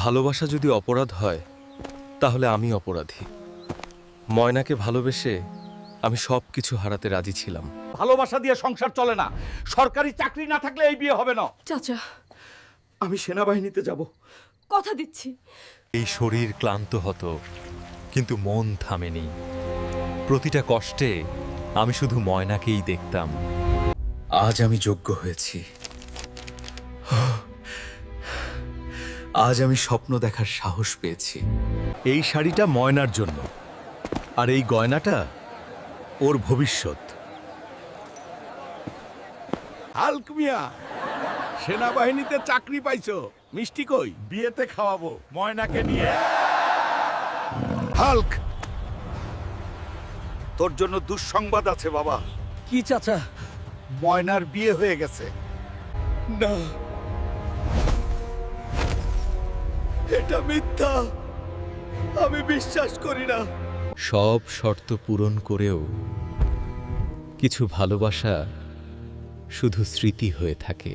ভালোবাসা যদি অপরাধ হয় তাহলে আমি অপরাধী। ময়নাকে ভালোবেসে আমি সব কিছু হারাতে রাজি ছিলাম। ভালোবাসা দিয়ে সংসার চলে না। সরকারি চাকরি না থাকলে এই বিয়ে হবে না। চাচা, আমি সেনাবাহিনীতে যাব। কথা দিচ্ছি। এই শরীর ক্লান্ত হতো, কিন্তু মন থামেনি। প্রতিটা কষ্টে আমি শুধু ময়নাকেই দেখতাম। আজ আমি যোগ্য হয়েছি। আজ আমি স্বপ্ন দেখার সাহস পেয়েছি। এই শাড়িটা ময়নার জন্য, আর এই গয়নাটা ওর ভবিষ্যৎ। হাল্ক মিয়া, সেনাবাহিনীতে চাকরি পাইছো। মিষ্টি কই? বিয়েতে খাওয়াবো ময়নাকে নিয়ে। হাল্ক, তোর জন্য দুঃসংবাদ আছে বাবা। কি চাচা? ময়নার বিয়ে হয়ে গেছে। না, এটা মিথ্যা। আমি বিশ্বাস করি না। সব শর্ত পূরণ করেও কিছু ভালোবাসা শুধু স্মৃতি হয়ে থাকে।